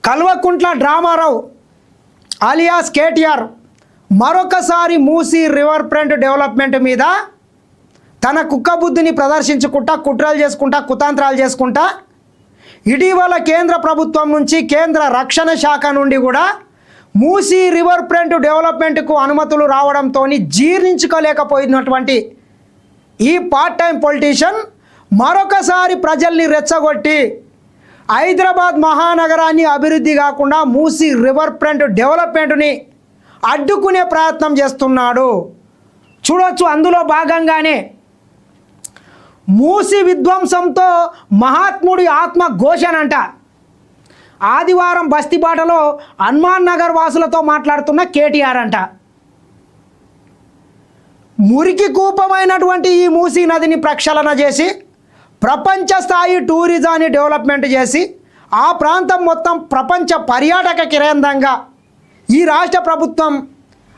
Kalvakuntla డ్రామారావు alias KTR మరొకసారి Musi river front development మీద తన కుక్కబుద్ధిని ప్రదర్శించుకుంటా కుట్రలు చేసుకుంటా కుతంత్రాలు చేసుకుంటా ఇటీవల కేంద్ర ప్రభుత్వం నుంచి కేంద్ర రక్షణ శాఖ నుండి కూడా మూసీ రివర్ ఫ్రంట్ డెవలప్మెంట్కు అనుమతులు రావడంతో జీర్ణించుకోలేకపోయినటువంటి ఈ పార్ట్ టైం పొలిటీషియన్ మరొకసారి ప్రజల్ని రెచ్చగొట్టి హైదరాబాద్ మహానగరాన్ని అభివృద్ధి కాకుండా మూసీ రివర్ ఫ్రంట్ డెవలప్మెంట్ని అడ్డుకునే ప్రయత్నం చేస్తున్నాడు. చూడొచ్చు, అందులో భాగంగానే మూసీ విధ్వంసంతో మహాత్ముడి ఆత్మ ఘోషనంట. ఆదివారం బస్తీబాటలో హనుమాన్ నగర్ వాసులతో మాట్లాడుతున్న కేటీఆర్ అంట. మురికి కూపమైనటువంటి ఈ మూసీ నదిని ప్రక్షాళన చేసి ప్రపంచ స్థాయి టూరిజాన్ని డెవలప్మెంట్ చేసి ఆ ప్రాంతం మొత్తం ప్రపంచ పర్యాటక కేంద్రంగా ఈ రాష్ట్ర ప్రభుత్వం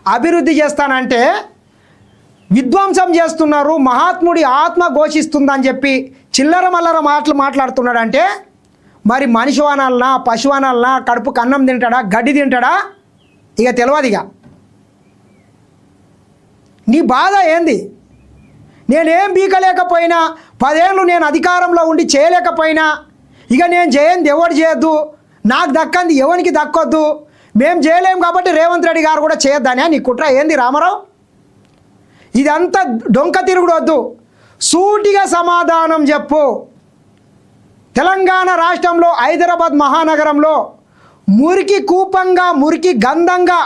అభివృద్ధి చేస్తానంటే విధ్వంసం చేస్తున్నారు, మహాత్ముడి ఆత్మ ఘోషిస్తుందని చెప్పి చిల్లర మల్లర మాట్లాడుతున్నాడంటే మరి మనిషి అనాలనా పశువు అనాలనా, కడుపుకు అన్నం తింటాడా గడ్డి తింటాడా ఇక తెలియదుగా. నీ బాధ ఏంది? నేనేం బీకలేకపోయినా 10 ఏళ్ళు నేను అధికారంలో ఉండి చేయలేకపోయినా ఇక నేను చేయంది ఎవరు చేయొద్దు, నాకు దక్కంది ఎవరికి దక్కొద్దు, మేము చేయలేము కాబట్టి రేవంత్ రెడ్డి గారు కూడా చేయొద్దనే నీ కుట్ర ఏంది రామారావు? ఇదంతా డొంక తిరుగుడు వద్దు, సూటిగా సమాధానం చెప్పు. తెలంగాణ రాష్ట్రంలో హైదరాబాద్ మహానగరంలో మురికి కూపంగా మురికి గంధంగా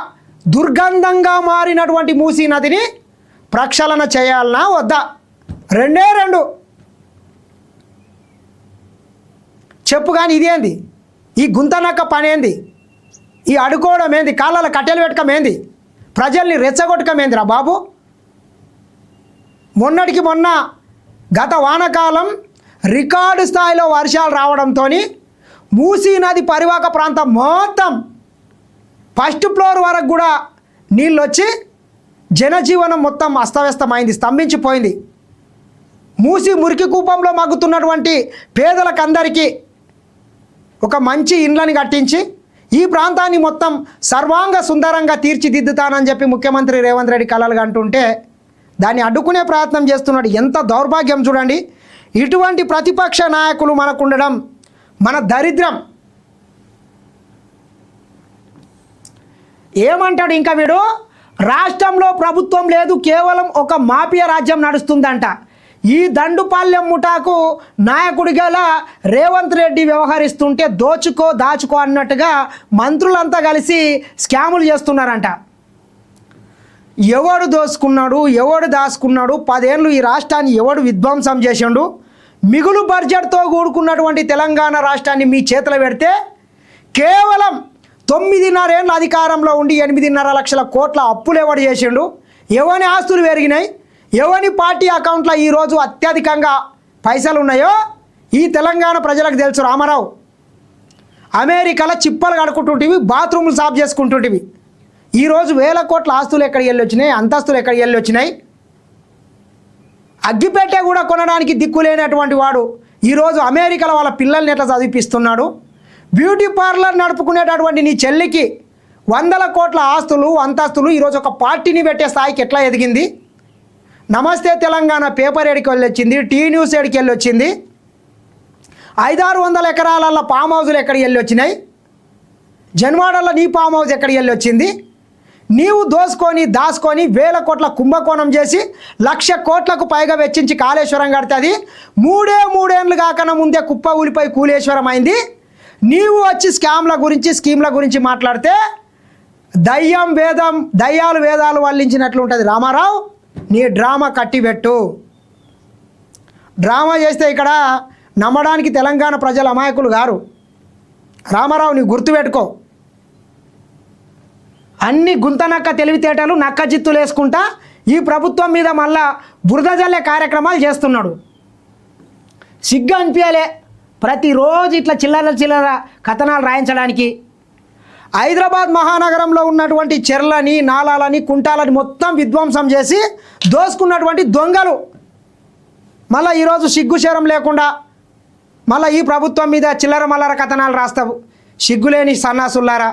దుర్గంధంగా మారినటువంటి మూసీ నదిని ప్రక్షాళన చేయాలనా వద్దా? రెండే రెండు చెప్పు. కానీ ఇదేంది? ఈ గుంతనక్క పని ఏంది? ఈ అడుకోవడం ఏంది? కాళ్ళలో కట్టెలు పెట్టకం ఏంది? ప్రజల్ని రెచ్చగొట్టకం ఏందిరా బాబు? మొన్నటికి మొన్న గత వానాకాలం రికార్డు స్థాయిలో వర్షాలు రావడంతో మూసీ నది పరివాహక ప్రాంతం మొత్తం ఫస్ట్ ఫ్లోర్ వరకు కూడా నీళ్ళు వచ్చి జనజీవనం మొత్తం అస్తవ్యస్తమైంది, స్తంభించిపోయింది. మూసీ మురికి కూపంలో మగ్గుతున్నటువంటి పేదలకందరికీ ఒక మంచి ఇండ్లని కట్టించి ఈ ప్రాంతాన్ని మొత్తం సర్వాంగ సుందరంగా తీర్చిదిద్దుతానని చెప్పి ముఖ్యమంత్రి రేవంత్ రెడ్డి కలలు అంటుంటే దాన్ని అడ్డుకునే ప్రయత్నం చేస్తున్నాడు. ఎంత దౌర్భాగ్యం చూడండి. ఇటువంటి ప్రతిపక్ష నాయకులు మనకుండడం మన దరిద్రం. ఏమంటాడు ఇంకా వీడు? రాష్ట్రంలో ప్రభుత్వం లేదు, కేవలం ఒక మాఫియా రాజ్యం నడుస్తుందంట. ఈ దండుపాల్యం ముఠాకు నాయకుడిగా రేవంత్ రెడ్డి వ్యవహరిస్తుంటే దోచుకో దాచుకో అన్నట్టుగా మంత్రులంతా కలిసి స్కాములు చేస్తున్నారంట. ఎవడు దోసుకున్నాడు, ఎవడు దాచుకున్నాడు, 10 ఏళ్ళు ఈ రాష్ట్రాన్ని ఎవడు విధ్వంసం చేసిండు, మిగులు బడ్జెట్తో కూడుకున్నటువంటి తెలంగాణ రాష్ట్రాన్ని మీ చేతిలో పెడితే కేవలం 9.5 ఏళ్ళ అధికారంలో ఉండి 8.5 లక్షల కోట్ల అప్పులు ఎవడు చేసిండు, ఎవని ఆస్తులు పెరిగినాయి, ఎవని పార్టీ అకౌంట్లో ఈరోజు అత్యధికంగా పైసలు ఉన్నాయో ఈ తెలంగాణ ప్రజలకు తెలుసు రామారావు. అమెరికాలో చిప్పలు కడుక్కుంటుంటివి, బాత్రూములు సాఫ్ చేసుకుంటుంటివి. ఈరోజు 1000 కోట్ల ఆస్తులు ఎక్కడికి వెళ్ళి వచ్చినాయి, అంతస్తులు ఎక్కడికి వెళ్ళి వచ్చినాయి. అగ్గిపెట్టే కూడా కొనడానికి దిక్కులేనటువంటి వాడు ఈరోజు అమెరికాలో వాళ్ళ పిల్లల్ని ఎట్లా చదివిపిస్తున్నాడు. బ్యూటీ పార్లర్ నడుపుకునేటటువంటి నీ చెల్లికి 100 కోట్ల ఆస్తులు అంతస్తులు ఈరోజు ఒక పార్టీని పెట్టే స్థాయికి ఎట్లా ఎదిగింది. నమస్తే తెలంగాణ పేపర్ ఎడికి వెళ్ళి వచ్చింది, టీ న్యూస్ ఎడికి వెళ్ళి వచ్చింది. 500-600 ఎకరాల ఫామ్ హౌజులు ఎక్కడికి వెళ్ళి వచ్చినాయి. జన్వాడలో నీ ఫామ్ హౌస్ ఎక్కడికి వెళ్ళి వచ్చింది. నీవు దోసుకొని దాచుకొని 1000 కోట్ల కుంభకోణం చేసి 1,00,000 కోట్లకు పైగా వెచ్చించి కాళేశ్వరం కడితే అది 3 ఏళ్ళు కాకన్నా ముందే కుప్ప ఊలిపోయి కూలేశ్వరం అయింది. నీవు వచ్చి స్కామ్ల గురించి స్కీమ్ల గురించి మాట్లాడితే దయ్యాలు వేదాలు వల్లించినట్లు ఉంటుంది రామారావు. నీ డ్రామా కట్టిపెట్టు. డ్రామా చేస్తే ఇక్కడ నమ్మడానికి తెలంగాణ ప్రజల అమాయకులు గారు. రామారావు నీ గుర్తుపెట్టుకో. అన్ని గుంతనక్క తెలివితేటలు నక్క జిత్తులు వేసుకుంటా ఈ ప్రభుత్వం మీద మళ్ళా బురద జల్లే కార్యక్రమాలు చేస్తున్నాడు. సిగ్గు అనిపించాలే ప్రతిరోజు ఇట్లా చిల్లర కథనాలు రాయించడానికి. హైదరాబాద్ మహానగరంలో ఉన్నటువంటి చెర్లని నాలాలని కుంటాలని మొత్తం విధ్వంసం చేసి దోసుకున్నటువంటి దొంగలు మళ్ళీ ఈరోజు సిగ్గుశరం లేకుండా మళ్ళీ ఈ ప్రభుత్వం మీద చిల్లర మల్లర కథనాలు రాస్తావు. సిగ్గులేని సన్నాసుల్లారా.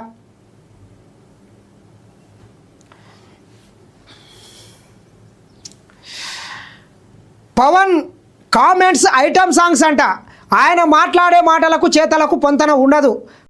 పవన్ కామెంట్స్ ఐటమ్ సాంగ్స్ అంట. ఆయన మాట్లాడే మాటలకు చేతలకు పొంతన ఉండదు.